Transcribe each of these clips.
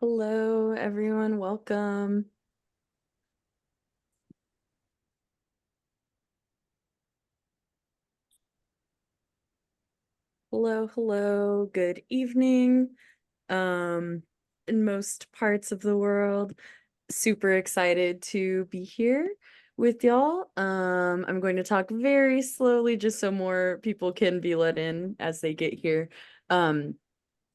Hello, everyone. Welcome. Hello. Good evening. In most parts of the world, super excited to be here with y'all. I'm going to talk very slowly just so more people can be let in as they get here.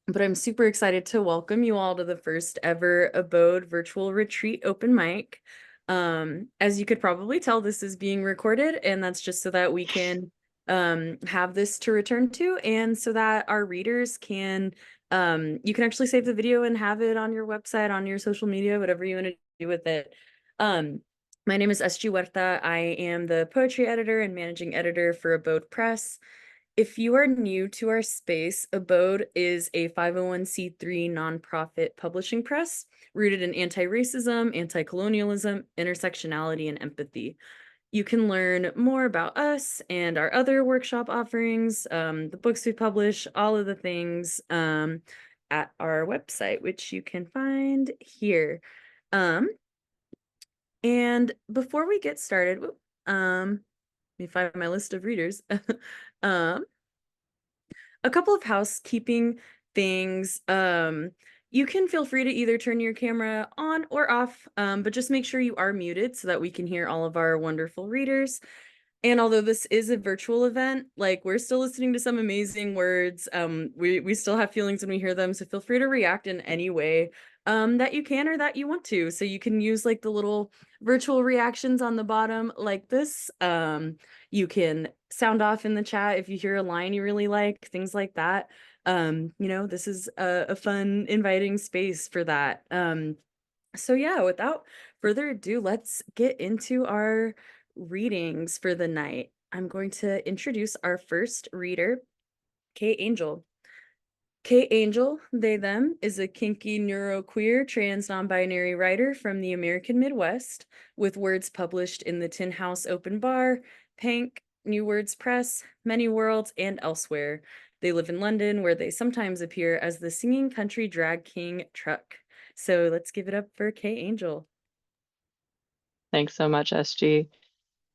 But I'm super excited to welcome you all to the first ever Abode virtual retreat open mic. As you could probably tell, this is being recorded, and that's just so that we can have this to return to, and so that our readers can you can actually save the video and have it on your website, on your social media, whatever you want to do with it. My name is SG Huerta. I am the poetry editor and managing editor for Abode Press. If you are new to our space, Abode is a 501c3 nonprofit publishing press rooted in anti-racism, anti-colonialism, intersectionality, and empathy. You can learn more about us and our other workshop offerings, the books we publish, all of the things at our website, which you can find here. And before we get started, let me find my list of readers. um, a couple of housekeeping things. You can feel free to either turn your camera on or off, but just make sure you are muted so that we can hear all of our wonderful readers. And although this is a virtual event, like we're still listening to some amazing words. We still have feelings when we hear them, so feel free to react in any way that you can or that you want to. So you can use like the little virtual reactions on the bottom like this. You can sound off in the chat if you hear a line you really like, things like that. This is a fun, inviting space for that. So yeah, without further ado, let's get into our readings for the night. I'm going to introduce our first reader, Kay Angel. Kay Angel, they, them, is a kinky neuroqueer trans non-binary writer from the American Midwest with words published in the Tin House Open Bar, Pank, New Words Press, Many Worlds, and elsewhere. They live in London, where they sometimes appear as the singing country drag king Truck. So let's give it up for Kay Angel. Thanks so much, SG.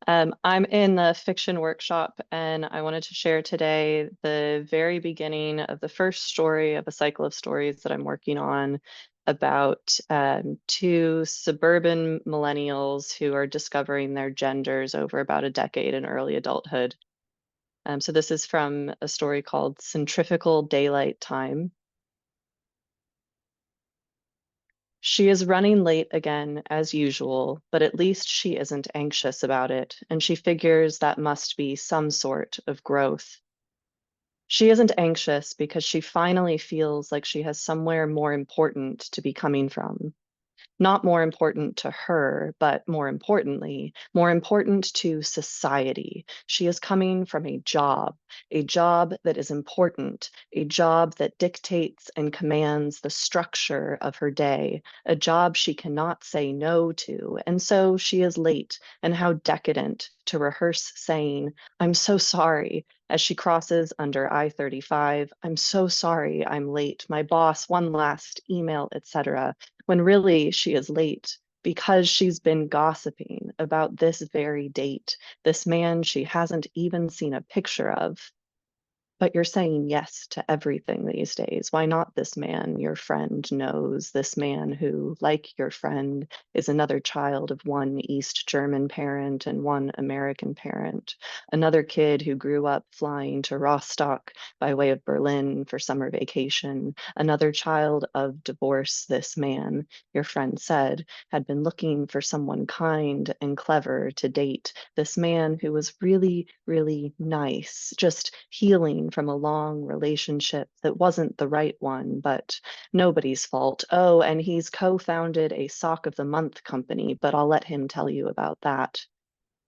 I'm in the fiction workshop, and I wanted to share today the very beginning of the first story of a cycle of stories that I'm working on about two suburban millennials who are discovering their genders over about a decade in early adulthood. So this is from a story called Centrifugal Daylight Time. She is running late again, as usual, but at least she isn't anxious about it, and she figures that must be some sort of growth. She isn't anxious because she finally feels like she has somewhere more important to be coming from. Not more important to her, but more importantly, more important to society. She is coming from a job that is important, a job that dictates and commands the structure of her day, a job she cannot say no to. And so she is late, and how decadent to rehearse saying, "I'm so sorry," as she crosses under I-35. "I'm so sorry I'm late. My boss, one last email, etc." When really she is late because she's been gossiping about this very date, this man she hasn't even seen a picture of. But you're saying yes to everything these days. Why not this man your friend knows, this man who, like your friend, is another child of one East German parent and one American parent, another kid who grew up flying to Rostock by way of Berlin for summer vacation, another child of divorce this man, your friend said, had been looking for someone kind and clever to date, this man who was really, really nice, just healing from a long relationship that wasn't the right one, but nobody's fault. Oh, and he's co-founded a Sock of the Month company, but I'll let him tell you about that.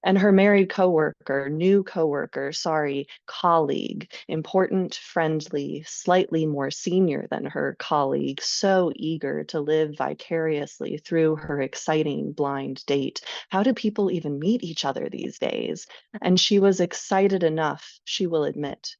And her married coworker, new coworker, sorry, colleague, important, friendly, slightly more senior than her colleague, so eager to live vicariously through her exciting blind date. How do people even meet each other these days? And she was excited enough, she will admit,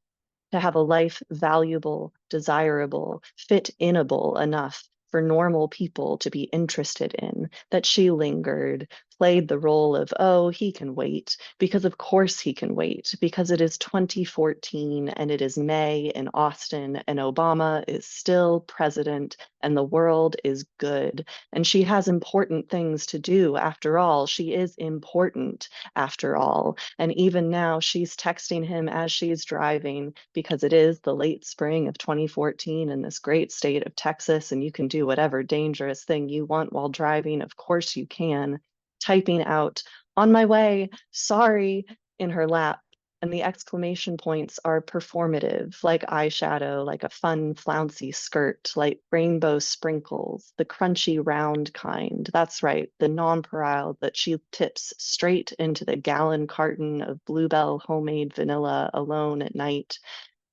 to have a life valuable, desirable, fit-inable enough for normal people to be interested in, that she lingered, played the role of, oh, he can wait, because of course he can wait, because it is 2014 and it is May in Austin and Obama is still president and the world is good. And she has important things to do after all. She is important after all. And even now she's texting him as she's driving because it is the late spring of 2014 in this great state of Texas, and you can do whatever dangerous thing you want while driving. Of course you can, typing out, on my way, sorry, in her lap. And the exclamation points are performative, like eyeshadow, like a fun, flouncy skirt, like rainbow sprinkles, the crunchy, round kind. That's right, the nonpareil that she tips straight into the gallon carton of Bluebell homemade vanilla alone at night.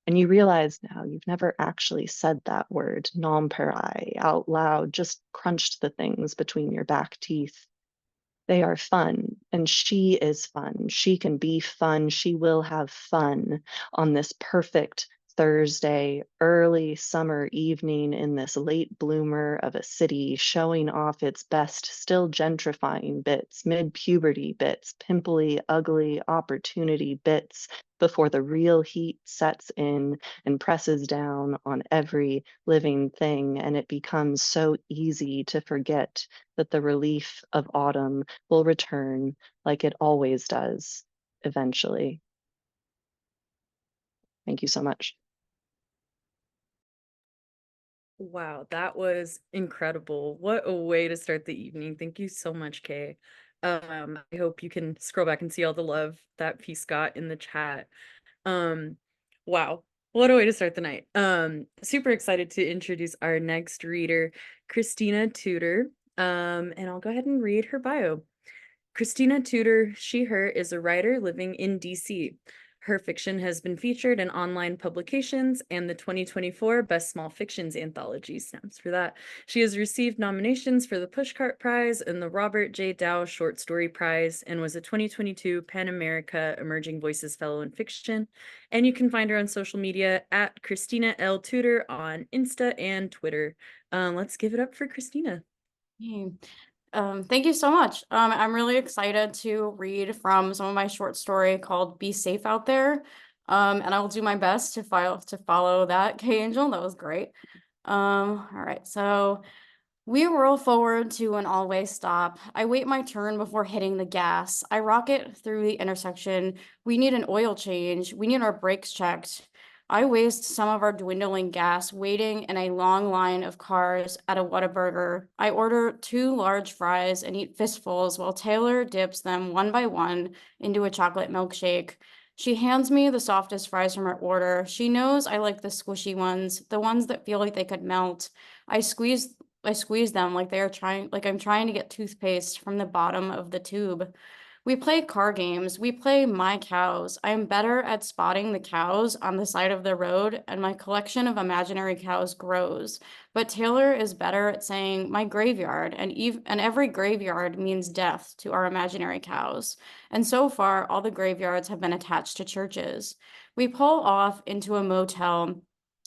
And you realize now you've never actually said that word, nonpareil, out loud, just crunched the things between your back teeth. They are fun, and she is fun. She can be fun. She will have fun on this perfect Thursday, early summer evening in this late bloomer of a city, showing off its best, still gentrifying bits, mid-puberty bits, pimply, ugly opportunity bits, before the real heat sets in and presses down on every living thing, and it becomes so easy to forget that the relief of autumn will return like it always does eventually. Thank you so much. Wow, that was incredible. What a way to start the evening. Thank you so much, Kay. I hope you can scroll back and see all the love that piece got in the chat. Um, wow, what a way to start the night. Super excited to introduce our next reader, Christina Tudor. And I'll go ahead and read her bio. Christina Tudor, she, her, is a writer living in DC. Her fiction has been featured in online publications and the 2024 Best Small Fictions Anthology. Snaps for that. She has received nominations for the Pushcart Prize and the Robert J. Dow Short Story Prize and was a 2022 PEN America Emerging Voices Fellow in Fiction. And you can find her on social media at Christina L. Tudor on Insta and Twitter. Let's give it up for Christina. Hey. Thank you so much. I'm really excited to read from some of my short story called Be Safe Out There. And I will do my best to follow that, K Angel. That was great. All right, so we roll forward to an all-way stop. I wait my turn before hitting the gas. I rocket through the intersection. We need an oil change. We need our brakes checked. I waste some of our dwindling gas waiting in a long line of cars at a Whataburger. I order 2 large fries and eat fistfuls while Taylor dips them one by one into a chocolate milkshake. She hands me the softest fries from her order. She knows I like the squishy ones, the ones that feel like they could melt. I squeeze them like I'm trying to get toothpaste from the bottom of the tube. We play car games. We play My Cows. I am better at spotting the cows on the side of the road, and my collection of imaginary cows grows. But Taylor is better at saying my graveyard, and every graveyard means death to our imaginary cows. And so far, all the graveyards have been attached to churches. We pull off into a motel,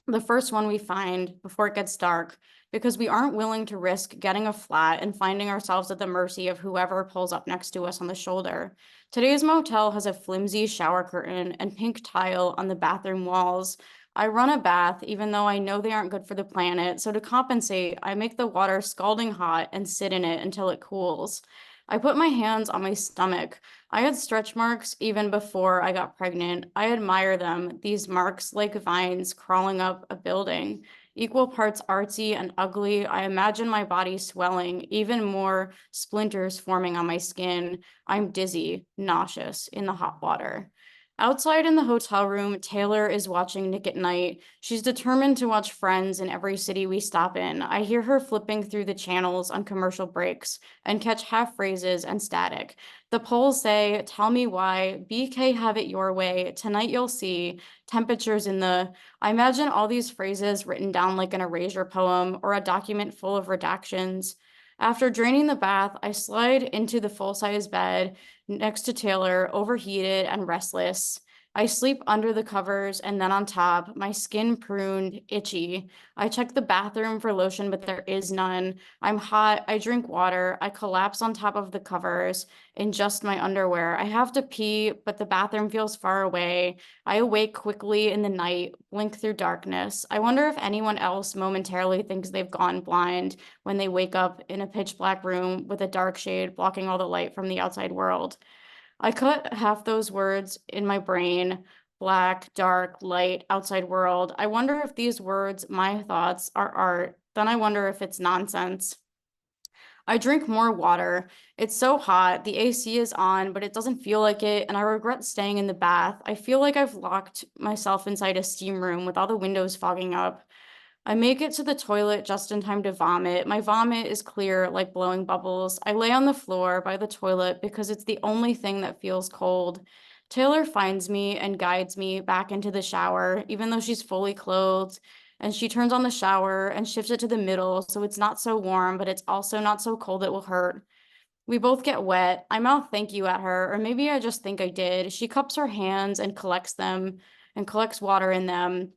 the first one we find before it gets dark, because we aren't willing to risk getting a flat and finding ourselves at the mercy of whoever pulls up next to us on the shoulder. Today's motel has a flimsy shower curtain and pink tile on the bathroom walls. I run a bath even though I know they aren't good for the planet, so to compensate, I make the water scalding hot and sit in it until it cools. I put my hands on my stomach. I had stretch marks even before I got pregnant. I admire them, these marks like vines crawling up a building. Equal parts artsy and ugly, I imagine my body swelling, even more splinters forming on my skin. I'm dizzy, nauseous in the hot water. Outside in the hotel room, Taylor is watching Nick at Night. She's determined to watch Friends in every city we stop in. I hear her flipping through the channels on commercial breaks and catch half phrases and static. The polls say, tell me why, BK have it your way, tonight you'll see, temperatures in the... I imagine all these phrases written down like an erasure poem or a document full of redactions. After draining the bath, I slide into the full-size bed next to Taylor, overheated and restless. I sleep under the covers and then on top, my skin pruned, itchy. I check the bathroom for lotion, but there is none. I'm hot. I drink water. I collapse on top of the covers in just my underwear. I have to pee, but the bathroom feels far away. I awake quickly in the night, blink through darkness. I wonder if anyone else momentarily thinks they've gone blind when they wake up in a pitch black room with a dark shade blocking all the light from the outside world. I cut half those words in my brain: black, dark, light, outside world. I wonder if these words, my thoughts, are art. Then I wonder if it's nonsense. I drink more water. It's so hot. The AC is on, but it doesn't feel like it, and I regret staying in the bath. I feel like I've locked myself inside a steam room with all the windows fogging up. I make it to the toilet just in time to vomit. My vomit is clear, like blowing bubbles. I lay on the floor by the toilet because it's the only thing that feels cold. Taylor finds me and guides me back into the shower, even though she's fully clothed. And she turns on the shower and shifts it to the middle so it's not so warm, but it's also not so cold it will hurt. We both get wet. I mouth thank you at her, or maybe I just think I did. She cups her hands and collects them and collects water in them,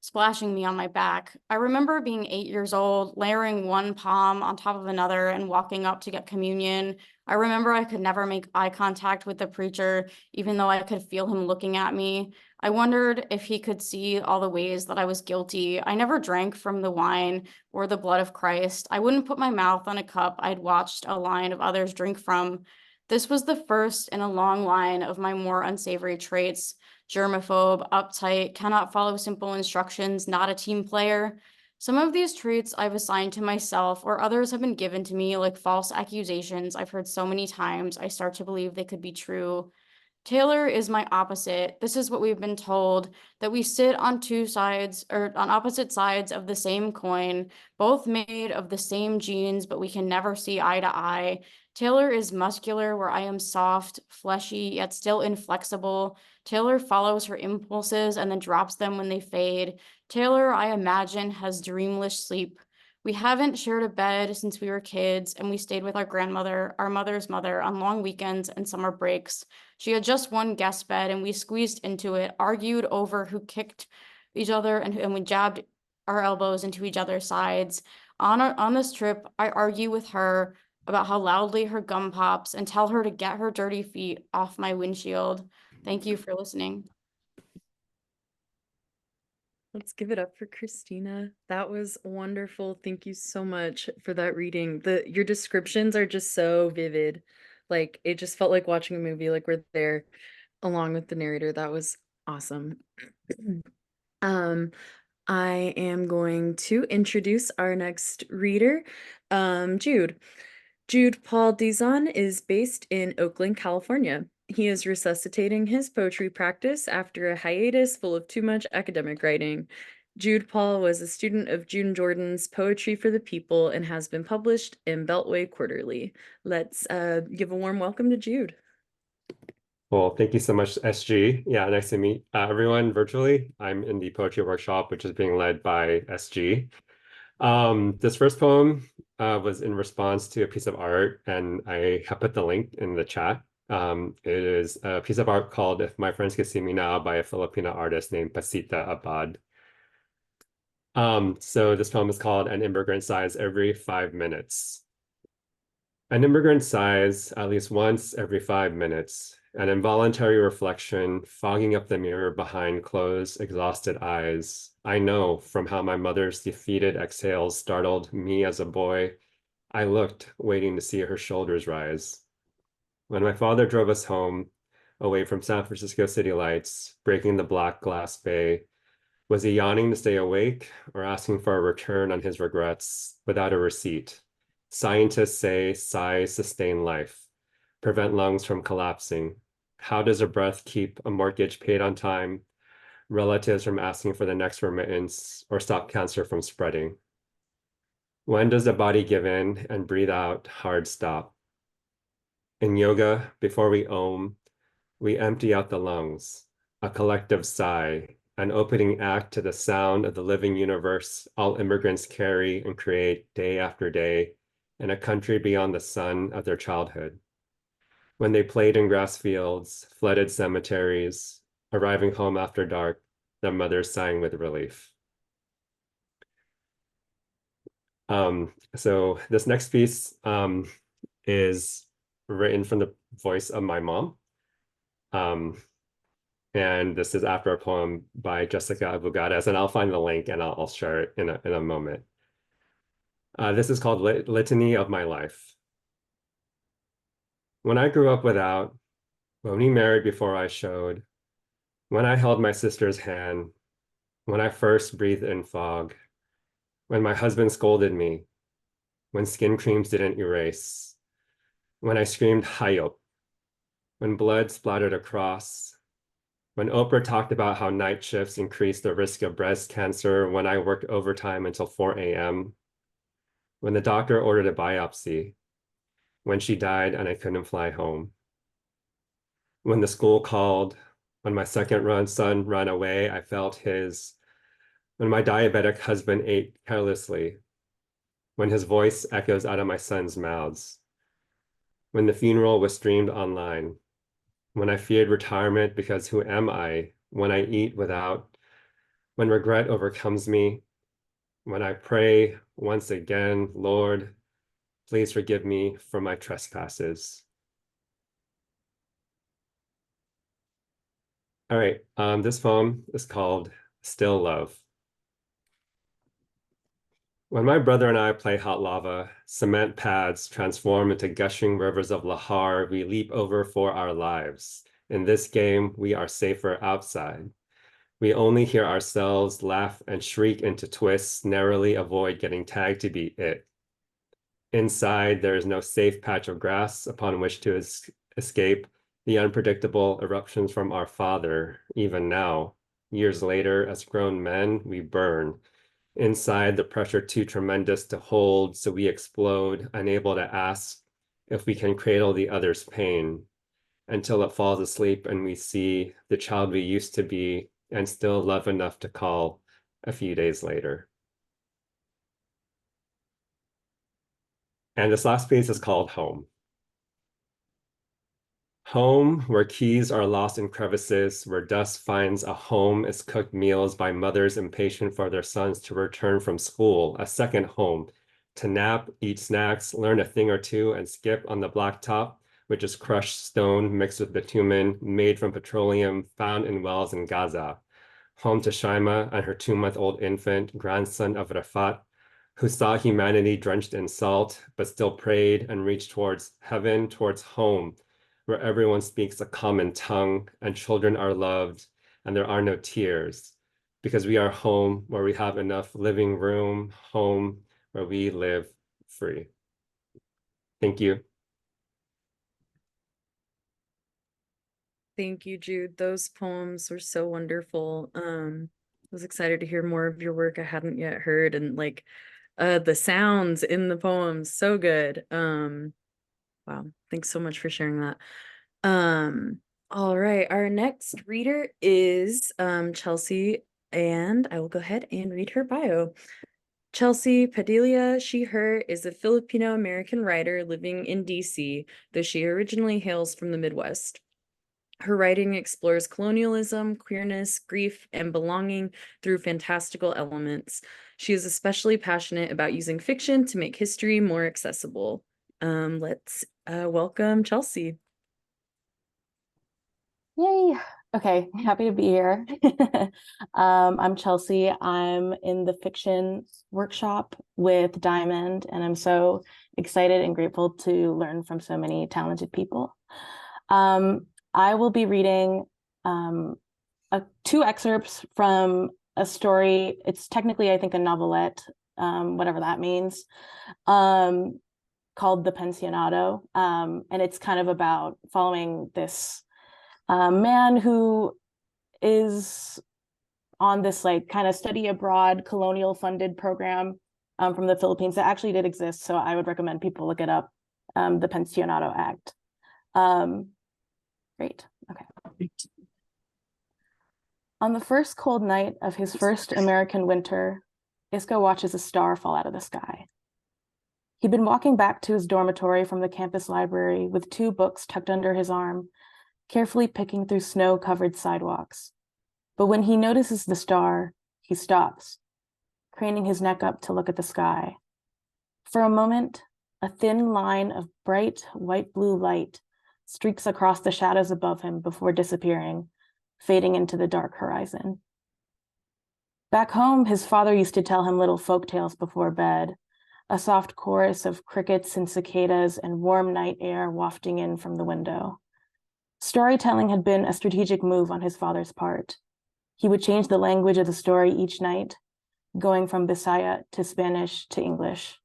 splashing me on my back. I remember being 8 years old, layering one palm on top of another and walking up to get communion. I remember I could never make eye contact with the preacher, even though I could feel him looking at me. I wondered if he could see all the ways that I was guilty. I never drank from the wine or the blood of Christ. I wouldn't put my mouth on a cup I'd watched a line of others drink from. This was the first in a long line of my more unsavory traits: germaphobe, uptight, cannot follow simple instructions, not a team player. Some of these traits I've assigned to myself, or others have been given to me, like false accusations I've heard so many times I start to believe they could be true. Taylor is my opposite. This is what we've been told, that we sit on two sides or on opposite sides of the same coin, both made of the same genes, but we can never see eye to eye. Taylor is muscular, where I am soft, fleshy, yet still inflexible. Taylor follows her impulses and then drops them when they fade. Taylor, I imagine, has dreamless sleep. We haven't shared a bed since we were kids, and we stayed with our grandmother, our mother's mother, on long weekends and summer breaks. She had just one guest bed, and we squeezed into it, argued over who kicked each other, and we jabbed our elbows into each other's sides. On this trip, I argue with her about how loudly her gum pops and tell her to get her dirty feet off my windshield. Thank you for listening. Let's give it up for Christina. That was wonderful. Thank you so much for that reading. Your descriptions are just so vivid. Like it just felt like watching a movie, like we're there along with the narrator. That was awesome. Um, I am going to introduce our next reader, Jude. Jude Paul Dizon is based in Oakland, California. He is resuscitating his poetry practice after a hiatus full of too much academic writing. Jude Paul was a student of June Jordan's Poetry for the People and has been published in Beltway Quarterly. Let's give a warm welcome to Jude. Well, thank you so much, SG. Yeah, nice to meet everyone virtually. I'm in the poetry workshop, which is being led by SG. This first poem was in response to a piece of art, and I have put the link in the chat. It is a piece of art called If My Friends Could See Me Now by a Filipino artist named Pasita Abode. So this poem is called An Immigrant Sighs Every 5 Minutes. An immigrant sighs at least once every 5 minutes, an involuntary reflection fogging up the mirror behind closed, exhausted eyes. I know from how my mother's defeated exhales startled me as a boy. I looked, waiting to see her shoulders rise. When my father drove us home, away from San Francisco city lights, breaking the black glass bay, was he yawning to stay awake or asking for a return on his regrets without a receipt? Scientists say sighs sustain life, prevent lungs from collapsing. How does a breath keep a mortgage paid on time, relatives from asking for the next remittance, or stop cancer from spreading? When does the body give in and breathe out hard stop? In yoga, before we Om, we empty out the lungs, a collective sigh, an opening act to the sound of the living universe all immigrants carry and create day after day in a country beyond the sun of their childhood. When they played in grass fields, flooded cemeteries, arriving home after dark, their mothers sighing with relief. So this next piece is written from the voice of my mom. And this is after a poem by Jessica Abogades, and I'll find the link and I'll share it in a moment. This is called Litany of My Life. When I grew up without, when we married before I showed, when I held my sister's hand, when I first breathed in fog, when my husband scolded me, when skin creams didn't erase, when I screamed hayop, when blood splattered across, when Oprah talked about how night shifts increase the risk of breast cancer, when I worked overtime until 4 a.m., when the doctor ordered a biopsy, when she died and I couldn't fly home, when the school called, when my second son ran away, I felt his, when my diabetic husband ate carelessly, when his voice echoes out of my son's mouths, when the funeral was streamed online, when I feared retirement because who am I, when I eat without, when regret overcomes me, when I pray once again, Lord, please forgive me for my trespasses. All right, this poem is called Still Love. When my brother and I play hot lava, cement pads transform into gushing rivers of lahar we leap over for our lives. In this game, we are safer outside. We only hear ourselves laugh and shriek into twists, narrowly avoid getting tagged to be it. Inside, there is no safe patch of grass upon which to escape the unpredictable eruptions from our father. Even now, years later, as grown men, we burn. Inside, the pressure too tremendous to hold, so we explode, unable to ask if we can cradle the other's pain, until it falls asleep and we see the child we used to be and still love enough to call a few days later. And this last piece is called Home. Home, where keys are lost in crevices, where dust finds a home is cooked meals by mothers impatient for their sons to return from school, a second home, to nap, eat snacks, learn a thing or two, and skip on the blacktop, which is crushed stone mixed with bitumen, made from petroleum found in wells in Gaza. Home to Shaima and her 2-month-old infant, grandson of Rafat, who saw humanity drenched in salt, but still prayed and reached towards heaven, towards home, where everyone speaks a common tongue and children are loved and there are no tears, because we are home where we have enough living room, home where we live free. Thank you. Thank you, Jude. Those poems were so wonderful. I was excited to hear more of your work I hadn't yet heard, and like the sounds in the poems, so good. Wow, thanks so much for sharing that. All right, our next reader is Chelsea, and I will go ahead and read her bio. Chelsea Padilla, she, her, is a Filipino-American writer living in DC, though she originally hails from the Midwest. Her writing explores colonialism, queerness, grief, and belonging through fantastical elements. She is especially passionate about using fiction to make history more accessible. Let's welcome Chelsea. Yay. Okay, happy to be here. I'm Chelsea. I'm in the fiction workshop with Diamond, and I'm so excited and grateful to learn from so many talented people. I will be reading 2 excerpts from a story. It's technically, I think, a novelette, whatever that means, called The Pensionado. And it's kind of about following this man who is on this like kind of study abroad colonial funded program from the Philippines that actually did exist. So I would recommend people look it up, the Pensionado Act. Great. Okay. On the first cold night of his first American winter, Isco watches a star fall out of the sky. He'd been walking back to his dormitory from the campus library with 2 books tucked under his arm carefully picking through snow-covered sidewalks. But when he notices the star, he stops, craning his neck up to look at the sky. For a moment, a thin line of bright white-blue light streaks across the shadows above him before disappearing, fading into the dark horizon. Back home, his father used to tell him little folk tales before bed, a soft chorus of crickets and cicadas and warm night air wafting in from the window. Storytelling had been a strategic move on his father's part. He would change the language of the story each night, going from Bisaya to Spanish to English.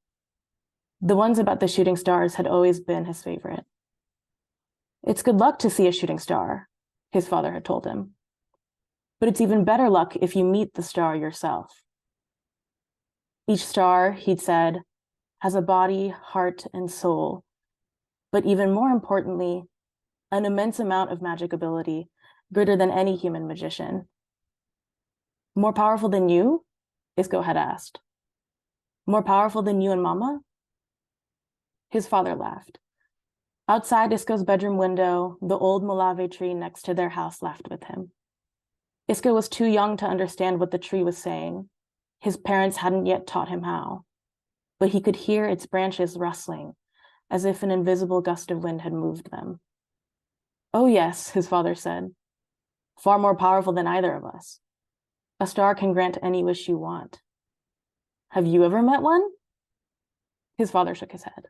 The ones about the shooting stars had always been his favorite. "It's good luck to see a shooting star," his father had told him. "But it's even better luck if you meet the star yourself." Each star, he'd said, has a body, heart, and soul, but even more importantly, an immense amount of magic ability, greater than any human magician. "More powerful than you?" Isco had asked. "More powerful than you and Mama?" His father laughed. Outside Isco's bedroom window, the old Molave tree next to their house laughed with him. Isco was too young to understand what the tree was saying. His parents hadn't yet taught him how, but he could hear its branches rustling, as if an invisible gust of wind had moved them. "Oh yes," his father said, "far more powerful than either of us. A star can grant any wish you want. Have you ever met one?" His father shook his head.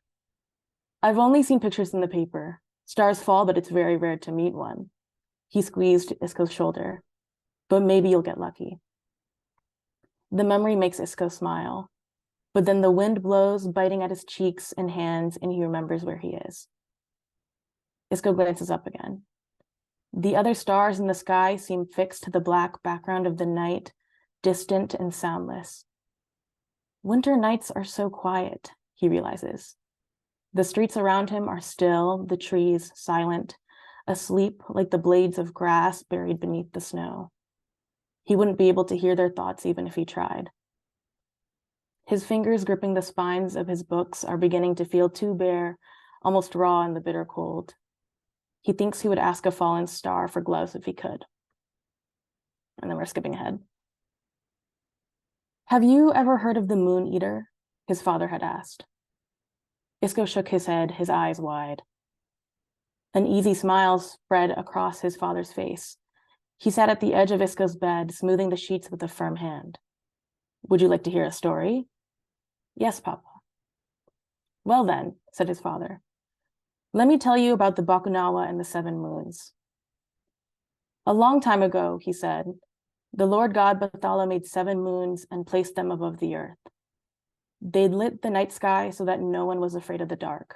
"I've only seen pictures in the paper. Stars fall, but it's very rare to meet one." He squeezed Isco's shoulder. "But maybe you'll get lucky." The memory makes Isco smile, but then the wind blows, biting at his cheeks and hands, and he remembers where he is. Isco glances up again. The other stars in the sky seem fixed to the black background of the night, distant and soundless. Winter nights are so quiet, he realizes. The streets around him are still, the trees silent, asleep like the blades of grass buried beneath the snow. He wouldn't be able to hear their thoughts even if he tried. His fingers gripping the spines of his books are beginning to feel too bare, almost raw in the bitter cold. He thinks he would ask a fallen star for gloves if he could. And then we're skipping ahead. "Have you ever heard of the Moon Eater?" his father had asked. Isco shook his head, his eyes wide. An easy smile spread across his father's face. He sat at the edge of Isco's bed, smoothing the sheets with a firm hand. "Would you like to hear a story?" "Yes, Papa." "Well then," said his father, "let me tell you about the Bakunawa and the 7 moons. A long time ago," he said, "the Lord God Bathala made 7 moons and placed them above the earth. They lit the night sky so that no one was afraid of the dark.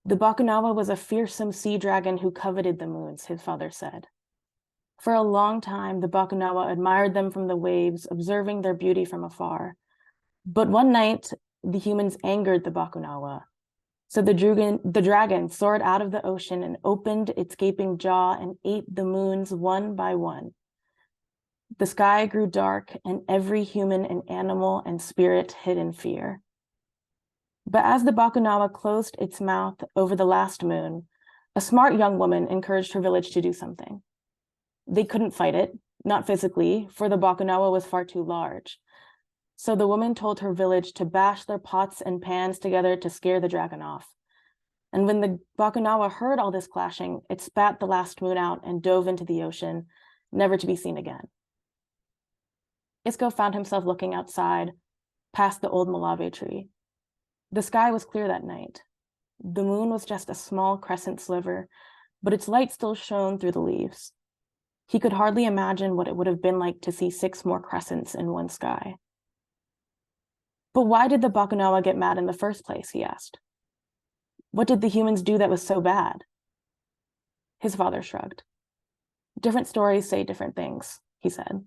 The Bakunawa was a fearsome sea dragon who coveted the moons," his father said. "For a long time, the Bakunawa admired them from the waves, observing their beauty from afar. But one night, the humans angered the Bakunawa. So the dragon soared out of the ocean and opened its gaping jaw and ate the moons one by one. The sky grew dark, and every human and animal and spirit hid in fear. But as the Bakunawa closed its mouth over the last moon, a smart young woman encouraged her village to do something. They couldn't fight it, not physically, for the Bakunawa was far too large. So the woman told her village to bash their pots and pans together to scare the dragon off. And when the Bakunawa heard all this clashing, it spat the last moon out and dove into the ocean, never to be seen again. Isco found himself looking outside, past the old Molave tree. The sky was clear that night. The moon was just a small crescent sliver, but its light still shone through the leaves. He could hardly imagine what it would have been like to see 6 more crescents in one sky. But why did the Bakunawa get mad in the first place, he asked. What did the humans do that was so bad? His father shrugged. Different stories say different things, he said.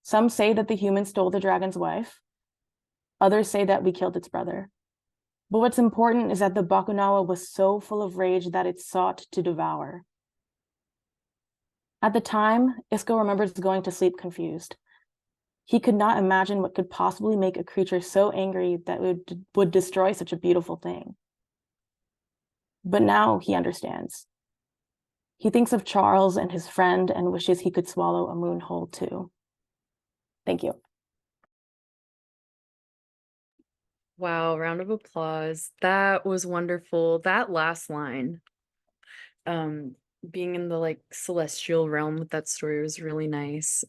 Some say that the humans stole the dragon's wife. Others say that we killed its brother. But what's important is that the Bakunawa was so full of rage that it sought to devour. At the time, Isco remembers going to sleep confused. He could not imagine what could possibly make a creature so angry that it would destroy such a beautiful thing. But now he understands. He thinks of Charles and his friend and wishes he could swallow a moon whole too. Thank you. Wow, round of applause. That was wonderful. That last line, being in the like celestial realm with that story was really nice.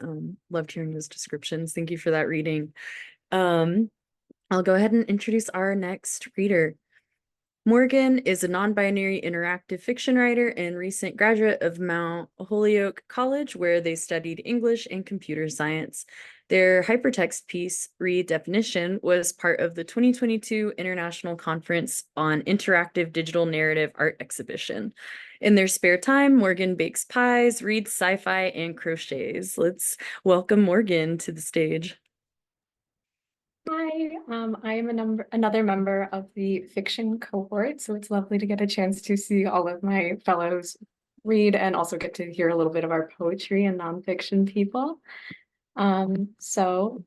Loved hearing those descriptions. Thank you for that reading. I'll go ahead and introduce our next reader. Morgan is a non-binary interactive fiction writer and recent graduate of Mount Holyoke College, where they studied English and computer science. Their hypertext piece, Redefinition, was part of the 2022 International Conference on Interactive Digital Narrative Art Exhibition. In their spare time, Morgan bakes pies, reads sci-fi, and crochets. Let's welcome Morgan to the stage. Hi, I am another member of the fiction cohort, so it's lovely to get a chance to see all of my fellows read and also get to hear a little bit of our poetry and nonfiction people. So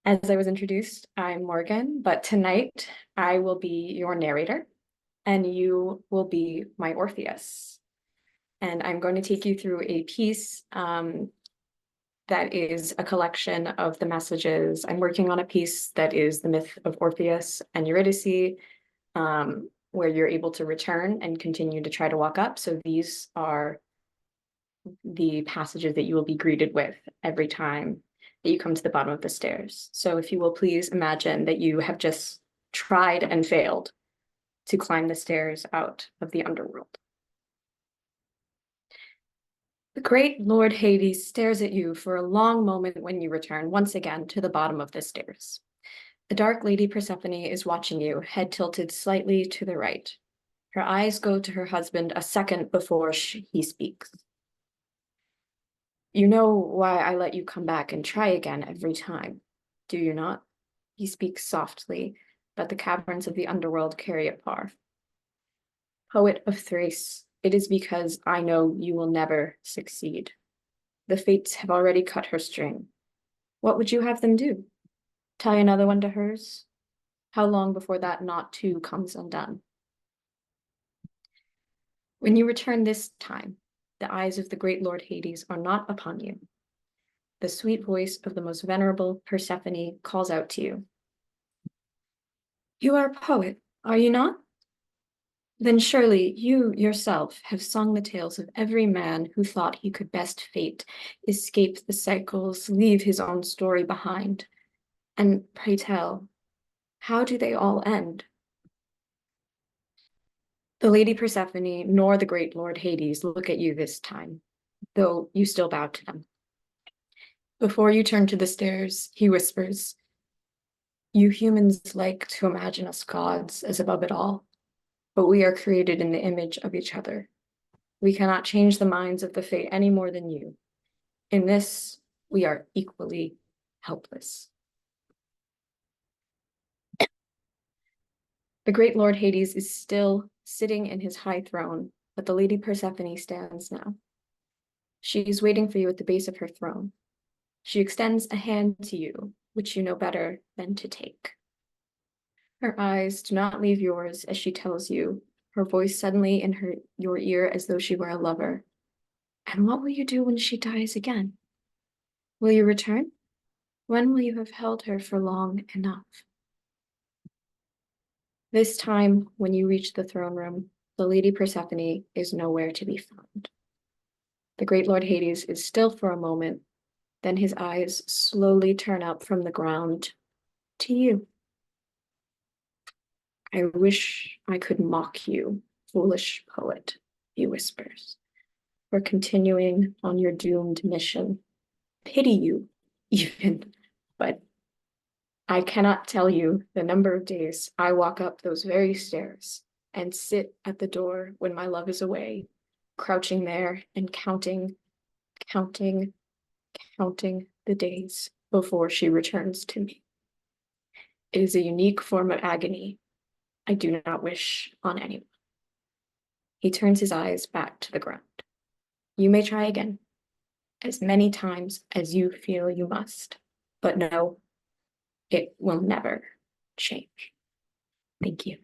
as I was introduced, I'm Morgan, but tonight I will be your narrator and you will be my Orpheus. And I'm going to take you through a piece that is a collection of the messages. I'm working on a piece that is the myth of Orpheus and Eurydice, where you're able to return and continue to try to walk up. So these are the passages that you will be greeted with every time that you come to the bottom of the stairs. So if you will please imagine that you have just tried and failed to climb the stairs out of the underworld. The great Lord Hades stares at you for a long moment when you return once again to the bottom of the stairs. The dark lady Persephone is watching you, head tilted slightly to the right. Her eyes go to her husband a second before he speaks. You know why I let you come back and try again every time, do you not? He speaks softly, but the caverns of the underworld carry it far. Poet of Thrace, it is because I know you will never succeed. The fates have already cut her string. What would you have them do? Tie another one to hers? How long before that knot too comes undone? When you return this time, the eyes of the great Lord Hades are not upon you. The sweet voice of the most venerable Persephone calls out to you. You are a poet, are you not? Then surely you yourself have sung the tales of every man who thought he could best fate, escape the cycles, leave his own story behind. And pray tell, how do they all end? The Lady Persephone nor the great Lord Hades look at you this time, though you still bow to them. Before you turn to the stairs, he whispers, you humans like to imagine us gods as above it all. But we are created in the image of each other. We cannot change the minds of the fate any more than you. In this, we are equally helpless. The great Lord Hades is still sitting in his high throne, but the Lady Persephone stands now. She is waiting for you at the base of her throne. She extends a hand to you, which you know better than to take. Her eyes do not leave yours as she tells you, her voice suddenly in your ear as though she were a lover. And what will you do when she dies again? Will you return? When will you have held her for long enough? This time, when you reach the throne room, the Lady Persephone is nowhere to be found. The great Lord Hades is still for a moment, then his eyes slowly turn up from the ground to you. I wish I could mock you, foolish poet, he whispers, for continuing on your doomed mission. Pity you, even, but I cannot tell you the number of days I walk up those very stairs and sit at the door when my love is away, crouching there and counting the days before she returns to me. It is a unique form of agony I do not wish on anyone. He turns his eyes back to the ground. You may try again, as many times as you feel you must, but no, it will never change. Thank you.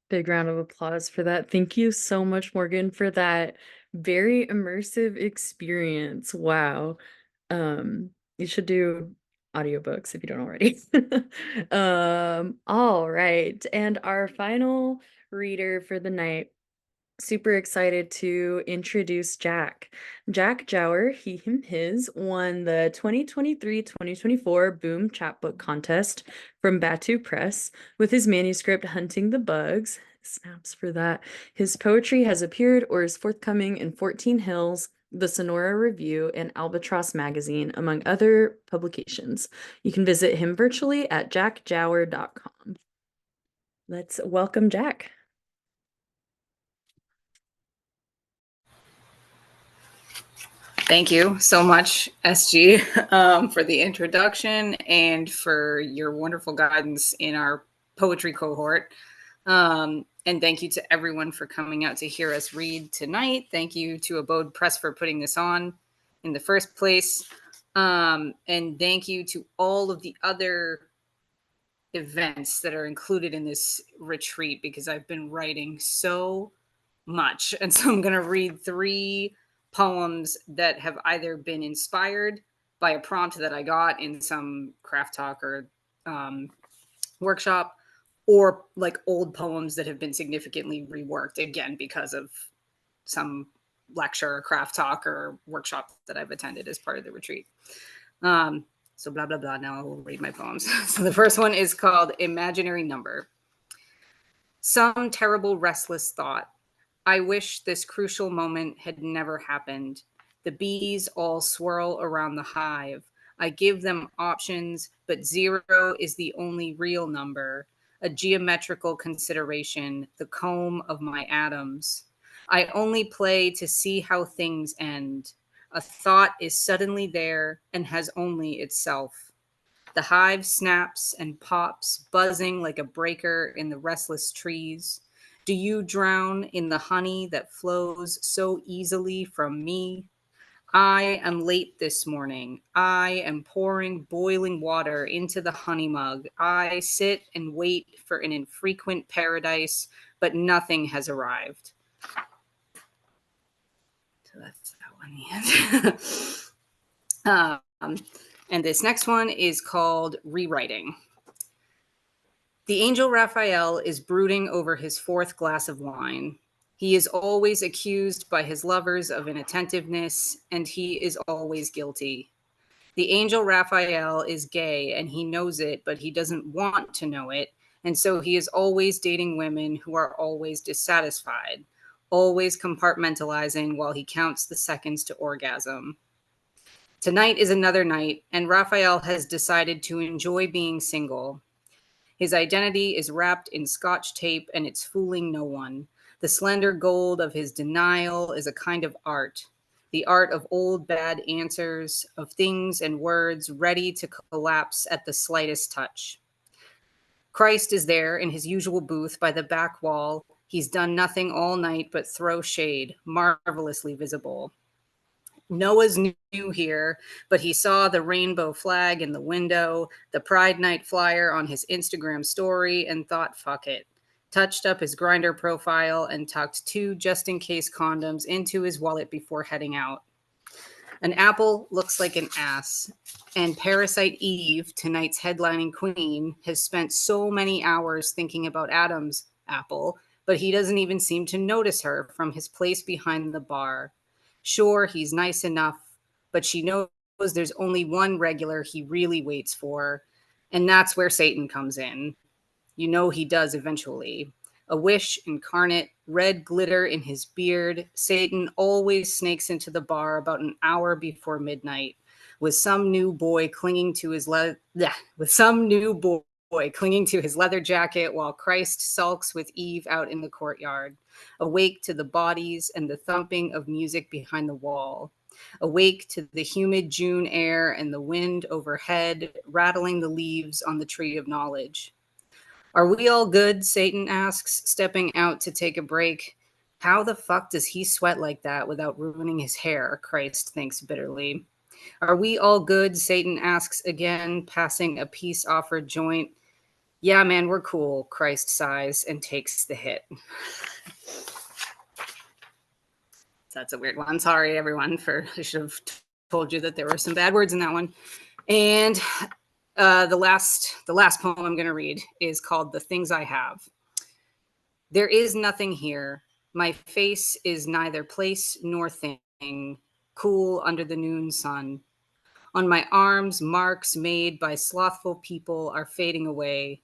Big round of applause for that. Thank you so much, Morgan, for that very immersive experience. Wow. You should do audiobooks if you don't already. All right. And our final reader for the night, super excited to introduce Jack. Jack Giaour, he, him, his, won the 2023-2024 Boom Chapbook Contest from Batu Press with his manuscript Hunting the Bugs. Snaps for that. His poetry has appeared or is forthcoming in 14 Hills, the Sonora Review, and Albatross Magazine, among other publications. You can visit him virtually at jackgiaur.com. Let's welcome Jack. Thank you so much, SG, for the introduction and for your wonderful guidance in our poetry cohort. And thank you to everyone for coming out to hear us read tonight. Thank you to Abode Press for putting this on in the first place. And thank you to all of the other events that are included in this retreat, because I've been writing so much. And so I'm going to read 3 poems that have either been inspired by a prompt that I got in some craft talk or workshop, or like old poems that have been significantly reworked, again, because of some lecture or craft talk or workshop that I've attended as part of the retreat. So blah, blah, blah. Now I will read my poems. So the first one is called Imaginary Number. Some terrible restless thought. I wish this crucial moment had never happened. The bees all swirl around the hive. I give them options, but 0 is the only real number, a geometrical consideration, the comb of my atoms. I only play to see how things end. A thought is suddenly there and has only itself. The hive snaps and pops, buzzing like a breaker in the restless trees. Do you drown in the honey that flows so easily from me? I am late this morning. I am pouring boiling water into the honey mug. I sit and wait for an infrequent paradise, but nothing has arrived. So that's that one. And this next one is called Rewriting. The angel Raphael is brooding over his 4th glass of wine. He is always accused by his lovers of inattentiveness, and he is always guilty. The angel Raphael is gay, and he knows it, but he doesn't want to know it, and so he is always dating women who are always dissatisfied, always compartmentalizing while he counts the seconds to orgasm. Tonight is another night, and Raphael has decided to enjoy being single. His identity is wrapped in Scotch tape, and it's fooling no one. The slender gold of his denial is a kind of art, the art of old bad answers, of things and words ready to collapse at the slightest touch. Christ is there in his usual booth by the back wall. He's done nothing all night but throw shade, marvelously visible. Noah's new here, but he saw the rainbow flag in the window, the Pride Night flyer on his Instagram story, and thought, fuck it. Touched up his Grindr profile and tucked 2 just-in-case condoms into his wallet before heading out. An apple looks like an ass, and Parasite Eve, tonight's headlining queen, has spent so many hours thinking about Adam's apple, but he doesn't even seem to notice her from his place behind the bar. Sure, he's nice enough, but she knows there's only one regular he really waits for, and that's where Satan comes in. You know he does eventually. A wish incarnate, red glitter in his beard, Satan always snakes into the bar about an hour before midnight, with some new boy clinging to his leather jacket while Christ sulks with Eve out in the courtyard, awake to the bodies and the thumping of music behind the wall, awake to the humid June air and the wind overhead rattling the leaves on the tree of knowledge. Are we all good? Satan asks, stepping out to take a break. How the fuck does he sweat like that without ruining his hair? Christ thinks bitterly. Are we all good? Satan asks again, passing a peace offered joint. Yeah, man, we're cool. Christ sighs and takes the hit. That's a weird one. Sorry, everyone, I should have told you that there were some bad words in that one. And the last poem I'm going to read is called The Things I Have. There is nothing here. My face is neither place nor thing, cool under the noon sun. On my arms, marks made by slothful people are fading away.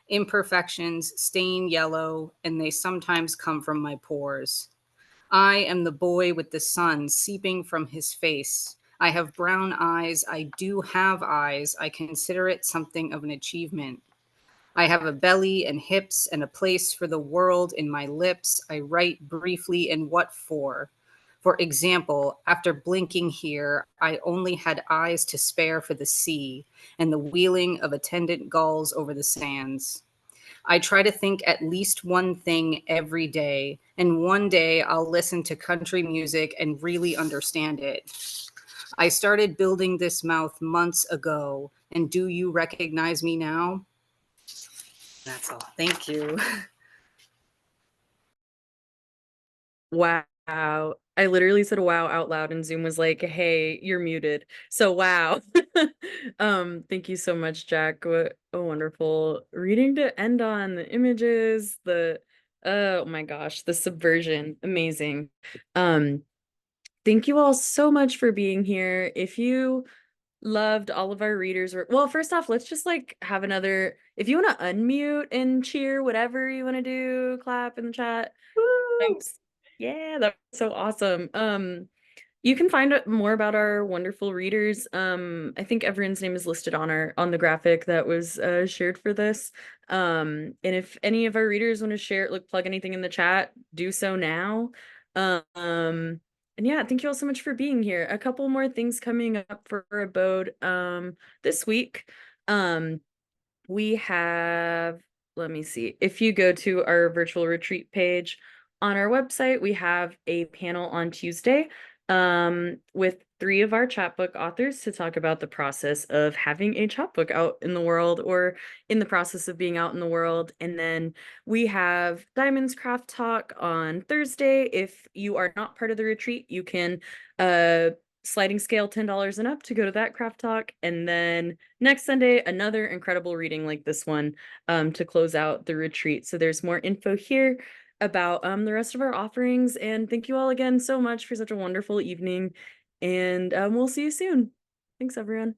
Imperfections stain yellow, and they sometimes come from my pores. I am the boy with the sun seeping from his face. I have brown eyes. I do have eyes. I consider it something of an achievement. I have a belly and hips and a place for the world in my lips. I write briefly and what for. For example, after blinking here, I only had eyes to spare for the sea and the wheeling of attendant gulls over the sands. I try to think at least one thing every day, and one day I'll listen to country music and really understand it. I started building this mouth months ago, and do you recognize me now? That's all. Thank you. Wow. I literally said wow out loud and Zoom was like, hey, you're muted. So wow. Thank you so much, Jack. What a wonderful reading to end on. The images, oh my gosh, the subversion. Amazing. Thank you all so much for being here. If you loved all of our readers, well, first off, let's just like have another, if you want to unmute and cheer, whatever you want to do, clap in the chat. Thanks. Yeah, that was so awesome. You can find out more about our wonderful readers. I think everyone's name is listed on the graphic that was shared for this. And if any of our readers want to share, plug anything in the chat, do so now. And yeah, thank you all so much for being here. A couple more things coming up for Abode this week. We have, let me see, if you go to our virtual retreat page on our website, we have a panel on Tuesday with 3 of our chapbook authors to talk about the process of having a chapbook out in the world or in the process of being out in the world. And then we have Diamond's Craft Talk on Thursday. If you are not part of the retreat, you can sliding scale $10 and up to go to that craft talk. And then next Sunday, another incredible reading like this one to close out the retreat. So there's more info here about the rest of our offerings. And thank you all again so much for such a wonderful evening. And we'll see you soon. Thanks, everyone.